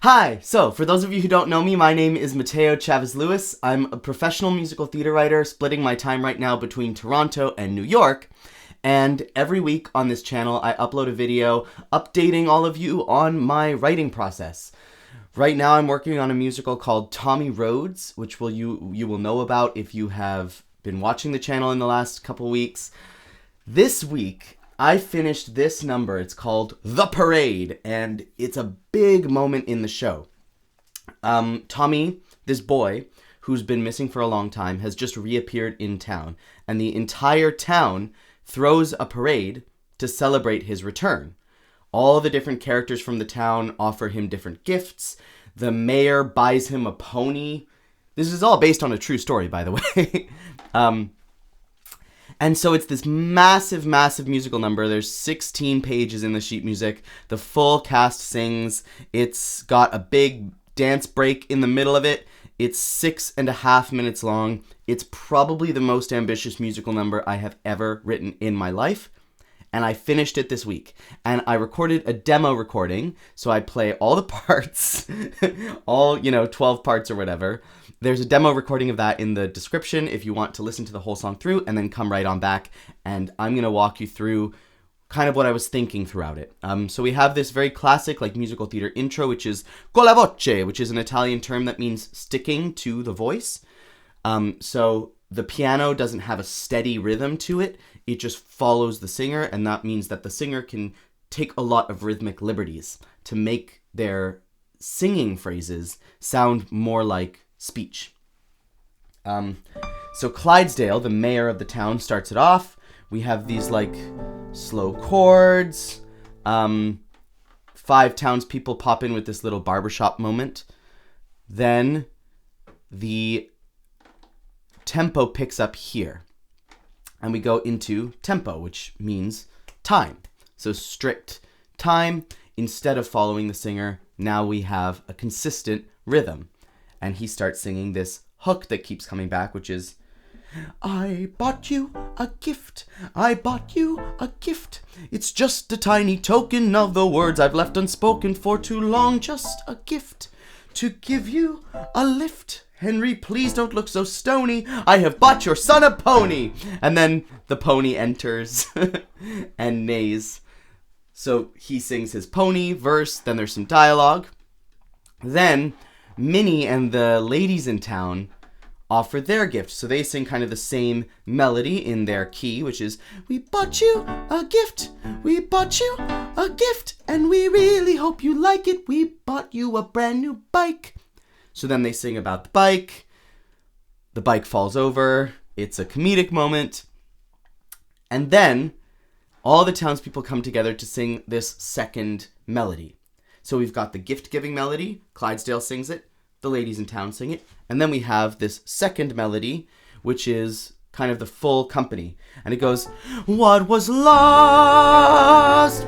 Hi! So, for those of you who don't know me, my name is Mateo Chavez-Lewis. I'm a professional musical theater writer, splitting my time right now between Toronto and New York. And every week on this channel, I upload a video updating all of you on my writing process. Right now, I'm working on a musical called Tommy Rhodes, which you will know about if you have been watching the channel in the last couple weeks. This week, I finished this number. It's called The Parade, and it's a big moment in the show. Tommy, this boy, who's been missing for a long time, has just reappeared in town, and the entire town throws a parade to celebrate his return. All the different characters from the town offer him different gifts. The mayor buys him a pony. This is all based on a true story, by the way. And so it's this massive, massive musical number. There's 16 pages in the sheet music. The full cast sings. It's got a big dance break in the middle of it. It's 6.5 minutes long. It's probably the most ambitious musical number I have ever written in my life. And I finished it this week. And I recorded a demo recording. So I play all the parts, all, 12 parts or whatever. There's a demo recording of that in the description if you want to listen to the whole song through and then come right on back. And I'm going to walk you through kind of what I was thinking throughout it. So we have this very classic musical theater intro, which is con la voce, which is an Italian term that means sticking to the voice. So the piano doesn't have a steady rhythm to it. It just follows the singer, and that means that the singer can take a lot of rhythmic liberties to make their singing phrases sound more like speech. So Clydesdale, the mayor of the town, starts it off. We have these slow chords. 5 townspeople pop in with this little barbershop moment. Then the tempo picks up here. And we go into tempo, which means time. So strict time. Instead of following the singer, now we have a consistent rhythm. And he starts singing this hook that keeps coming back, which is, I bought you a gift, I bought you a gift. It's just a tiny token of the words I've left unspoken for too long. Just a gift to give you a lift. Henry, please don't look so stony. I have bought your son a pony. And then the pony enters and neighs. So he sings his pony verse, then there's some dialogue. Then Minnie and the ladies in town offer their gift. So they sing kind of the same melody in their key, which is, we bought you a gift, we bought you a gift, and we really hope you like it. We bought you a brand new bike. So then they sing about the bike. The bike falls over. It's a comedic moment. And then all the townspeople come together to sing this second melody. So we've got the gift-giving melody. Clydesdale sings it. The ladies in town sing it. And then we have this second melody, which is kind of the full company. And it goes, what was lost?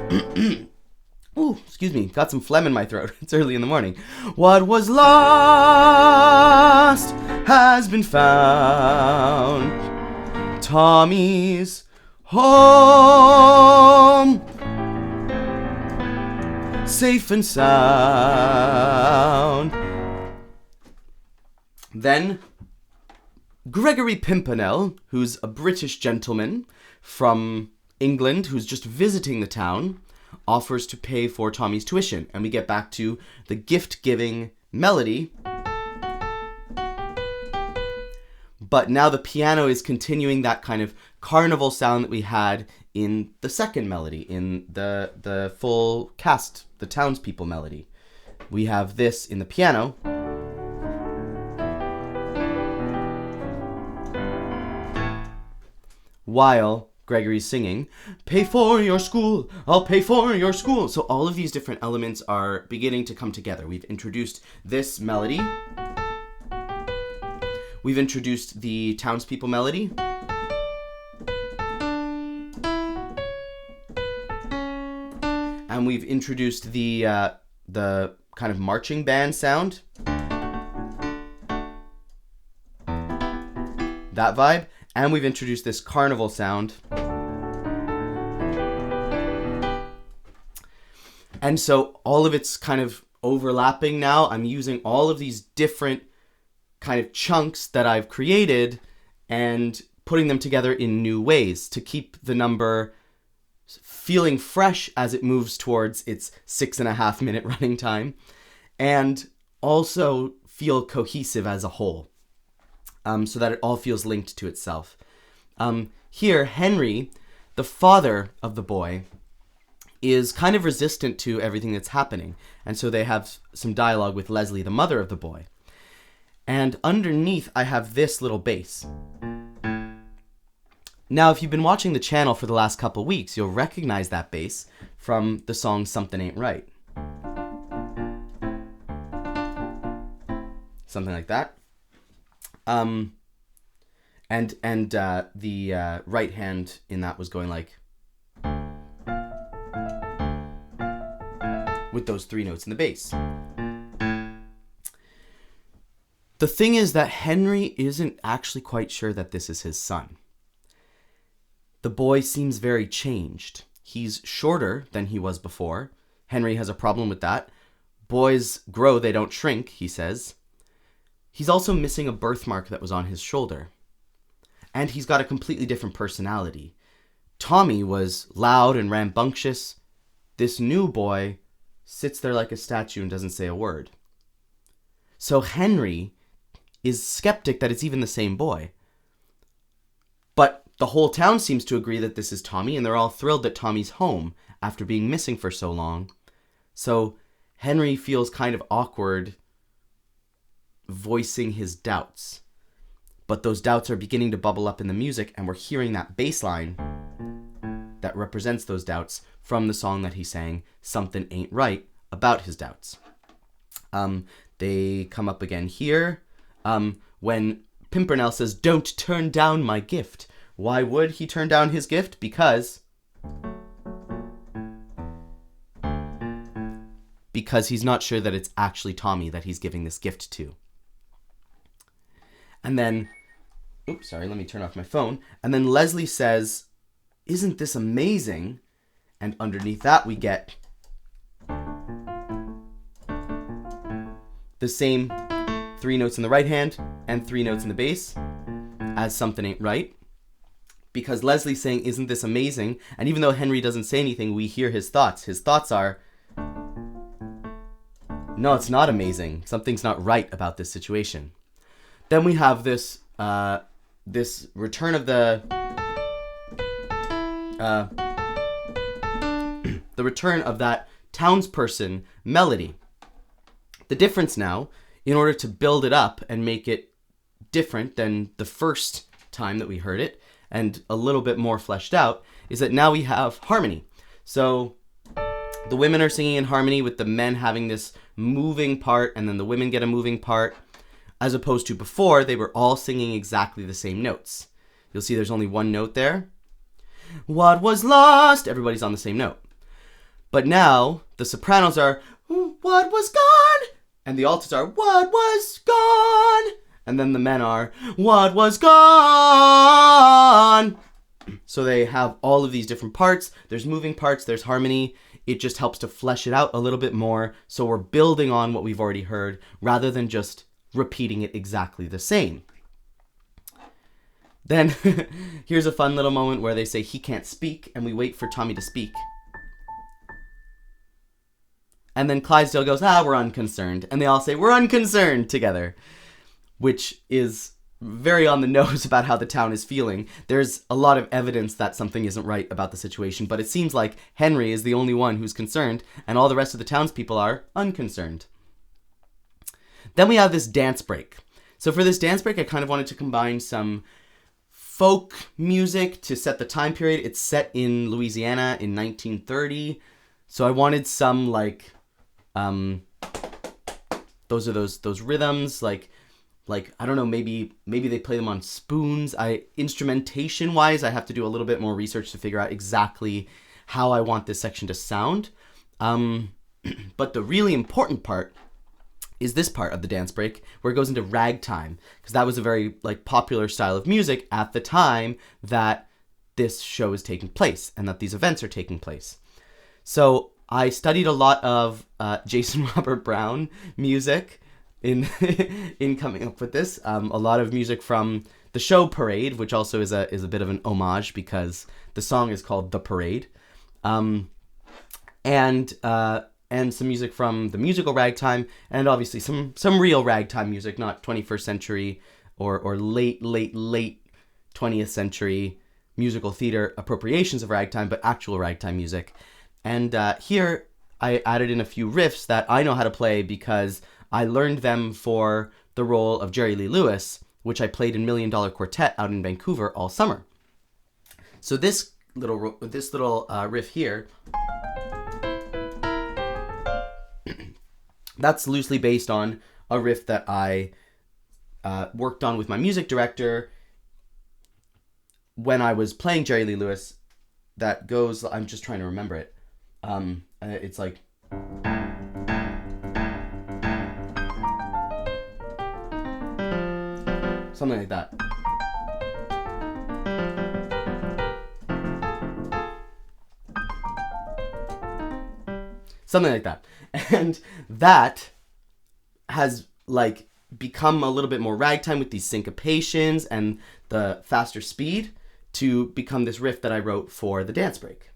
Ooh, excuse me. Got some phlegm in my throat. It's early in the morning. What was lost has been found. Tommy's home, safe and sound. Then Gregory Pimpernel, who's a British gentleman from England who's just visiting the town, offers to pay for Tommy's tuition. And we get back to the gift-giving melody. But now the piano is continuing that kind of carnival sound that we had in the second melody, in the full cast, the townspeople melody. We have this in the piano. While Gregory's singing, pay for your school, I'll pay for your school. So all of these different elements are beginning to come together. We've introduced this melody. We've introduced the townspeople melody. And we've introduced the kind of marching band sound. That vibe. And we've introduced this carnival sound. And so all of it's kind of overlapping now. I'm using all of these different kind of chunks that I've created and putting them together in new ways to keep the number feeling fresh as it moves towards its 6.5 minute running time, and also feel cohesive as a whole, so that it all feels linked to itself. Here, Henry, the father of the boy, is kind of resistant to everything that's happening, and so they have some dialogue with Leslie, the mother of the boy. And underneath, I have this little bass. Now, if you've been watching the channel for the last couple weeks, you'll recognize that bass from the song Something Ain't Right. Something like that. And the right hand in that was going like, with those 3 notes in the bass. The thing is that Henry isn't actually quite sure that this is his son. The boy seems very changed. He's shorter than he was before. Henry has a problem with that. Boys grow, they don't shrink, he says. He's also missing a birthmark that was on his shoulder. And he's got a completely different personality. Tommy was loud and rambunctious. This new boy sits there like a statue and doesn't say a word. So Henry is skeptic that it's even the same boy. But the whole town seems to agree that this is Tommy, and they're all thrilled that Tommy's home after being missing for so long. So Henry feels kind of awkward voicing his doubts. But those doubts are beginning to bubble up in the music, and we're hearing that bass line that represents those doubts from the song that he sang, Something Ain't Right, about his doubts. They come up again here when Pimpernel says, "Don't turn down my gift." Why would he turn down his gift? Because he's not sure that it's actually Tommy that he's giving this gift to. And then, oops, sorry, let me turn off my phone. And then Leslie says, "Isn't this amazing?" And underneath that we get the same 3 notes in the right hand and 3 notes in the bass as Something Ain't Right. Because Leslie's saying, "Isn't this amazing?" And even though Henry doesn't say anything, we hear his thoughts. His thoughts are, "No, it's not amazing. Something's not right about this situation." Then we have this return of the return of that townsperson melody. The difference now, in order to build it up and make it different than the first time that we heard it, and a little bit more fleshed out, is that now we have harmony. So the women are singing in harmony with the men having this moving part, and then the women get a moving part, as opposed to before, they were all singing exactly the same notes. You'll see there's only one note there. What was lost? Everybody's on the same note. But now, the sopranos are, what was gone? And the altos are, what was gone? And then the men are, what was gone? So they have all of these different parts. There's moving parts, there's harmony. It just helps to flesh it out a little bit more. So we're building on what we've already heard rather than just repeating it exactly the same. Then here's a fun little moment where they say he can't speak, and we wait for Tommy to speak. And then Clydesdale goes, we're unconcerned. And they all say, we're unconcerned together, which is very on the nose about how the town is feeling. There's a lot of evidence that something isn't right about the situation, but it seems like Henry is the only one who's concerned, and all the rest of the townspeople are unconcerned. Then we have this dance break. So for this dance break, I kind of wanted to combine some folk music to set the time period. It's set in Louisiana in 1930. So I wanted some like those rhythms, like I don't know, maybe they play them on spoons. Instrumentation wise, I have to do a little bit more research to figure out exactly how I want this section to sound. But the really important part is this part of the dance break where it goes into ragtime, because that was a very popular style of music at the time that this show is taking place and that these events are taking place. So I studied a lot of Jason Robert Brown music in in coming up with this. A lot of music from the show Parade, which also is a bit of an homage because the song is called The Parade, and some music from the musical Ragtime, and obviously some real Ragtime music, not 21st century or late 20th century musical theater appropriations of Ragtime, but actual Ragtime music. And here I added in a few riffs that I know how to play because I learned them for the role of Jerry Lee Lewis, which I played in $1 Million Quartet out in Vancouver all summer. So this little riff here, that's loosely based on a riff that I worked on with my music director when I was playing Jerry Lee Lewis. That goes, I'm just trying to remember it. It's like... something like that. Something like that. And that has like become a little bit more Ragtime with these syncopations and the faster speed to become this riff that I wrote for the dance break.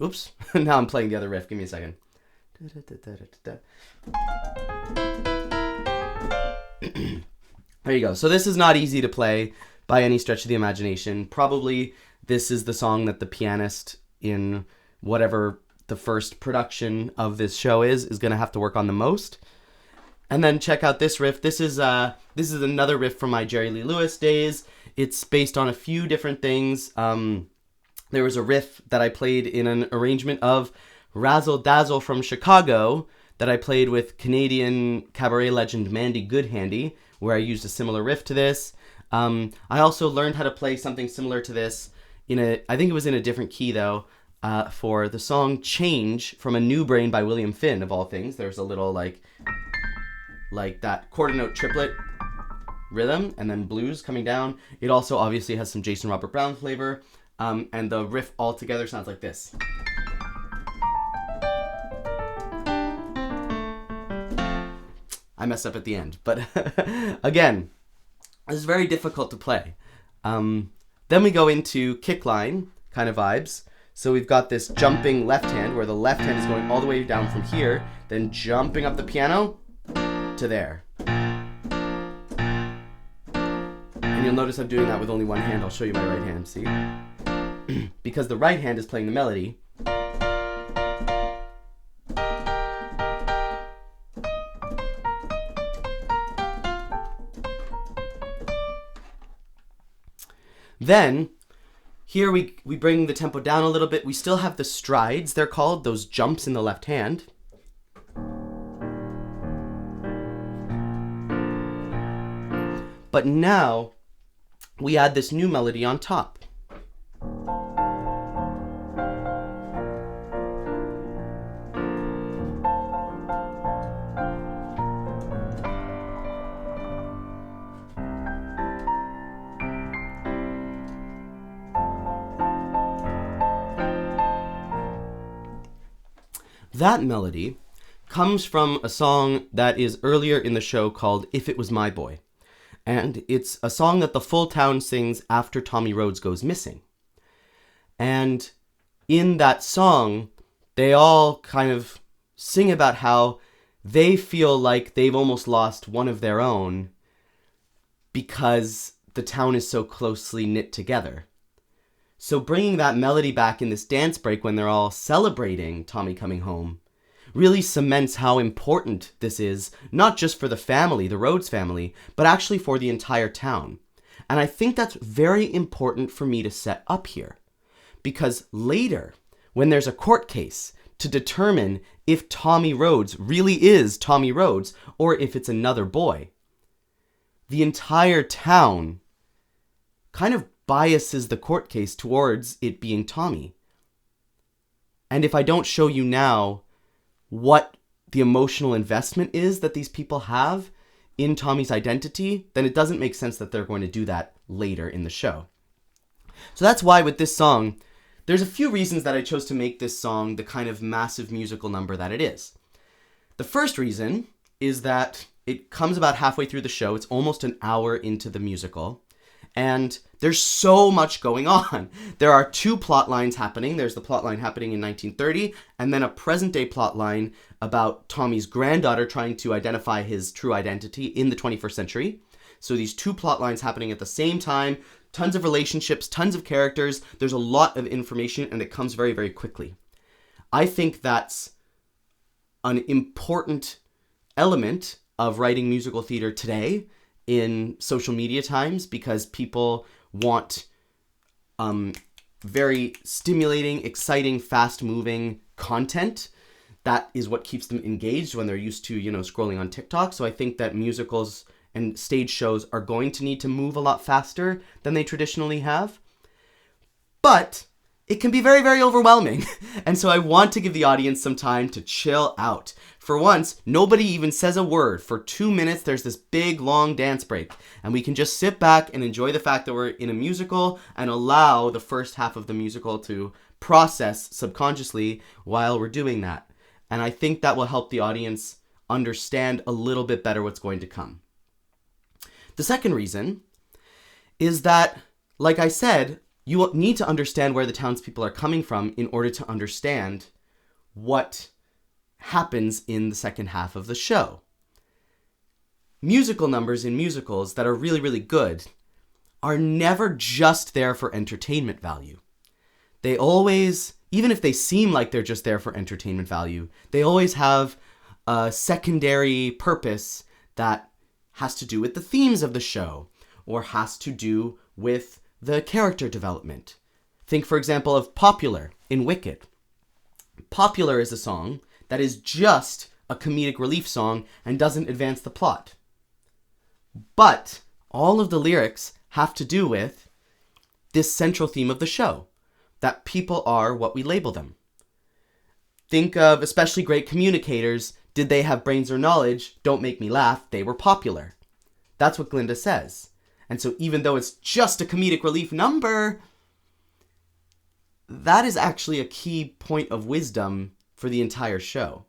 Oops. Now I'm playing the other riff. Give me a second. There you go. So this is not easy to play by any stretch of the imagination. Probably this is the song that the pianist in whatever the first production of this show is going to have to work on the most. And then check out this riff. This is another riff from my Jerry Lee Lewis days. It's based on a few different things. There was a riff that I played in an arrangement of Razzle Dazzle from Chicago that I played with Canadian cabaret legend Mandy Goodhandy, where I used a similar riff to this. I also learned how to play something similar to this I think it was in a different key though, for the song Change from A New Brain by William Finn, of all things. There's a little like that quarter note triplet rhythm and then blues coming down. It also obviously has some Jason Robert Brown flavor, and the riff altogether sounds like this. I messed up at the end, but again, this is very difficult to play. Then we go into kickline kind of vibes. So we've got this jumping left hand where the left hand is going all the way down from here, then jumping up the piano to there. And you'll notice I'm doing that with only one hand. I'll show you my right hand, see? Because the right hand is playing the melody. Then, here we bring the tempo down a little bit. We still have the strides, they're called, those jumps in the left hand. But now, we add this new melody on top. That melody comes from a song that is earlier in the show called If It Was My Boy. And it's a song that the full town sings after Tommy Rhodes goes missing. And in that song, they all kind of sing about how they feel like they've almost lost one of their own because the town is so closely knit together. So bringing that melody back in this dance break when they're all celebrating Tommy coming home really cements how important this is, not just for the family, the Rhodes family, but actually for the entire town. And I think that's very important for me to set up here. Because later, when there's a court case to determine if Tommy Rhodes really is Tommy Rhodes or if it's another boy, the entire town kind of biases the court case towards it being Tommy. And if I don't show you now what the emotional investment is that these people have in Tommy's identity, then it doesn't make sense that they're going to do that later in the show. So that's why with this song, there's a few reasons that I chose to make this song the kind of massive musical number that it is. The first reason is that it comes about halfway through the show. It's almost an hour into the musical. And there's so much going on. There are two plot lines happening. There's the plot line happening in 1930, and then a present-day plot line about Tommy's granddaughter trying to identify his true identity in the 21st century. So these two plot lines happening at the same time, tons of relationships, tons of characters. There's a lot of information, and it comes very, very quickly. I think that's an important element of writing musical theater today in social media times, because people want very stimulating, exciting, fast-moving content. That is what keeps them engaged when they're used to, scrolling on TikTok. So I think that musicals and stage shows are going to need to move a lot faster than they traditionally have. But it can be very, very overwhelming. And so I want to give the audience some time to chill out. For once, nobody even says a word. For 2 minutes, there's this big, long dance break. And we can just sit back and enjoy the fact that we're in a musical and allow the first half of the musical to process subconsciously while we're doing that. And I think that will help the audience understand a little bit better what's going to come. The second reason is that, like I said, you will need to understand where the townspeople are coming from in order to understand what happens in the second half of the show. Musical numbers in musicals that are really, really good are never just there for entertainment value. They always, even if they seem like they're just there for entertainment value, they always have a secondary purpose that has to do with the themes of the show or has to do with the character development. Think, for example, of Popular in Wicked. Popular is a song that is just a comedic relief song and doesn't advance the plot. But all of the lyrics have to do with this central theme of the show, that people are what we label them. Think of especially great communicators. Did they have brains or knowledge? Don't make me laugh. They were popular. That's what Glinda says. And so even though it's just a comedic relief number, that is actually a key point of wisdom for the entire show.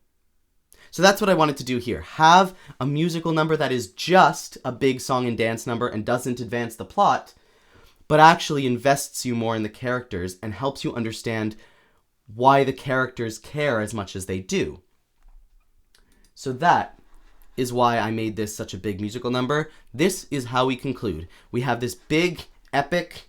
So that's what I wanted to do here. Have a musical number that is just a big song and dance number and doesn't advance the plot, but actually invests you more in the characters and helps you understand why the characters care as much as they do. So that is why I made this such a big musical number. This is how we conclude. We have this big, epic,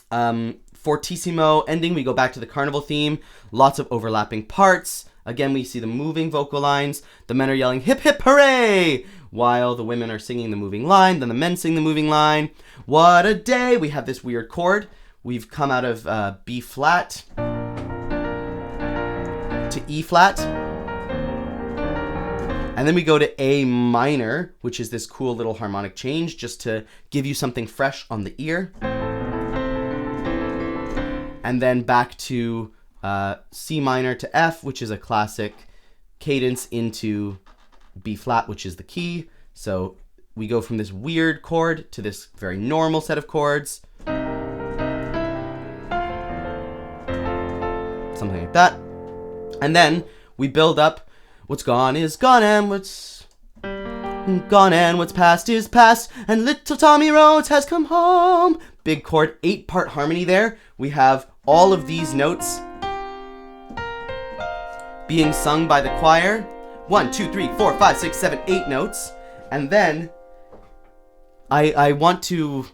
fortissimo ending. We go back to the carnival theme. Lots of overlapping parts. Again, we see the moving vocal lines. The men are yelling, hip, hip, hooray! While the women are singing the moving line. Then the men sing the moving line. What a day! We have this weird chord. We've come out of B flat to E flat. And then we go to A minor, which is this cool little harmonic change just to give you something fresh on the ear. And then back to C minor to F, which is a classic cadence, into B flat, which is the key. So we go from this weird chord to this very normal set of chords. Something like that. And then we build up. What's gone is gone, and what's past is past, and little Tommy Rhodes has come home. Big chord, 8-part harmony there. We have all of these notes being sung by the choir. 1, 2, 3, 4, 5, 6, 7, 8 notes. And then I want to,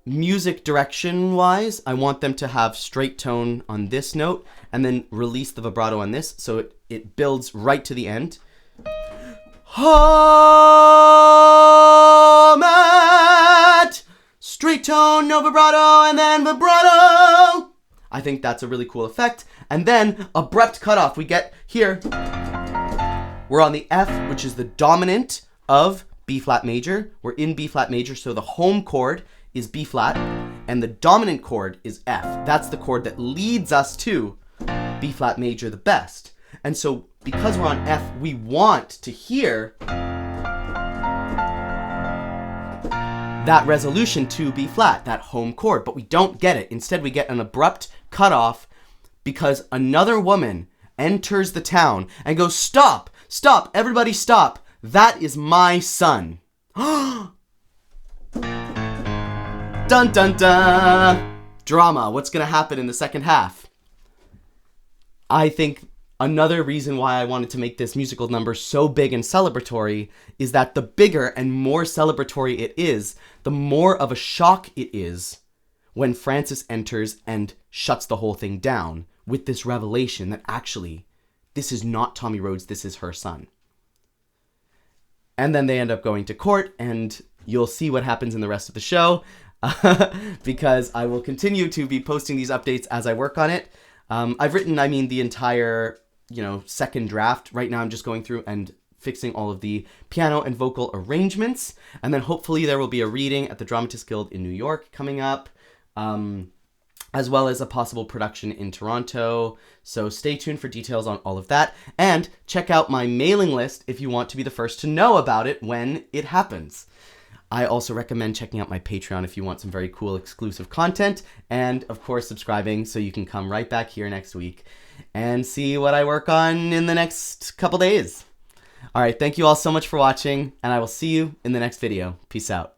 music direction wise, I want them to have straight tone on this note and then release the vibrato on this, so it builds right to the end. Hum-at! Straight tone, no vibrato, and then vibrato! I think that's a really cool effect. And then abrupt cutoff. We get here. We're on the F, which is the dominant of B flat major. We're in B flat major, so the home chord is B flat, and the dominant chord is F. That's the chord that leads us to B flat major the best. And so because we're on F, we that resolution to B flat, that home chord, but we don't get it. Instead, we get an abrupt cutoff because another woman enters the town and goes, "Stop! Stop! Everybody stop! That is my son." Dun dun dun! Drama. What's going to happen in the second half? I think another reason why I wanted to make this musical number so big and celebratory is that the bigger and more celebratory it is, the more of a shock it is when Frances enters and shuts the whole thing down with this revelation that actually, this is not Tommy Rhodes, this is her son. And then they end up going to court, and you'll see what happens in the rest of the show, because I will continue to be posting these updates as I work on it. I've written, the entire, second draft. Right now I'm just going through and fixing all of the piano and vocal arrangements. And then hopefully there will be a reading at the Dramatists Guild in New York coming up, as well as a possible production in Toronto. So stay tuned for details on all of that. And check out my mailing list if you want to be the first to know about it when it happens. I also recommend checking out my Patreon if you want some very cool exclusive content, and of course subscribing so you can come right back here next week and see what I work on in the next couple days. All right, thank you all so much for watching, and I will see you in the next video. Peace out.